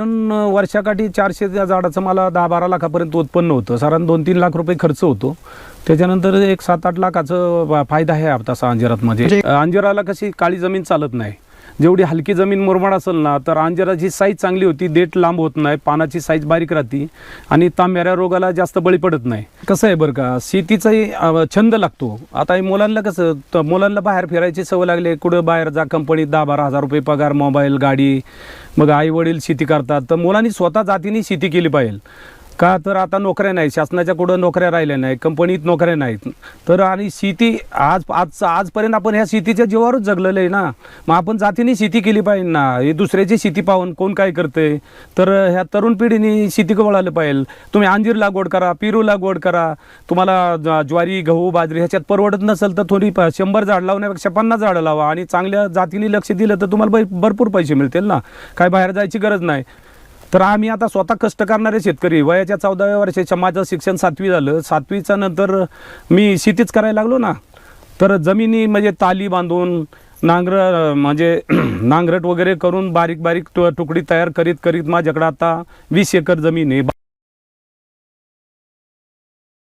पण वर्षाकाठी 400 झाडाचं मला 10-12 लाखापर्यंत उत्पन्न होतं. साधारण 2-3 लाख रुपये खर्च होतो. त्याच्यानंतर एक 7-8 लाखाचं फायदा आहे तसा अंजिरात. म्हणजे अंजिराला कशी काळी जमीन चालत नाही. जेवढी हलकी जमीन मुरमाड असेल ना तर अंजिराची साईज चांगली होती, देठ लांब होत नाही, पानाची साईज बारीक राहते आणि तांब्याऱ्या रोगाला जास्त बळी पडत नाही. कसं आहे बरं का, शेतीचाही छंद लागतो. आता हे मुलांना कसं, तर मुलांना बाहेर फिरायची सवय लागली, कुठं बाहेर जा, कंपनीत 10-12 हजार रुपये पगार, मोबाईल, गाडी, मग आई वडील शेती करतात. तर मुलांनी स्वतः जातीने शेती केली पाहिजे. का तर आता नोकऱ्या नाही, शासनाच्या कुठं नोकऱ्या राहिल्या नाही, कंपनीत नोकऱ्या नाहीत. तर आणि शेती आजपर्यंत आपण ह्या शेतीच्या जीवावरच जगलेलं आहे ना. मग आपण जातीने शेती केली पाहिजे ना. हे दुसऱ्याची शेती पाहून कोण काय करते, तर ह्या तरुण पिढीने शेती वळायला पाहिजे. तुम्ही अंजीर लागवड करा, पेरू लागवड करा. तुम्हाला ज्वारी, गहू, बाजरी ह्याच्यात परवडत नसेल तर थोडी 100 झाड लावण्यापेक्षा 50 झाडं लावा आणि चांगल्या जातीने लक्ष दिलं तर तुम्हाला भरपूर पैसे मिळतील ना. काय बाहेर जायची गरज नाही. तर आम्ही आता स्वतः कष्ट करणारे शेतकरी, वयाच्या 14व्या वर्षाच्या माझं शिक्षण 7वी झालं. 7वीच्या नंतर मी शेतीच करायला लागलो ना. तर जमिनी म्हणजे ताली बांधून म्हणजे नांगरट वगैरे करून बारीक बारीक तुकडी तयार करीत माझ्याकडे आता 20 एकर जमीन आहे.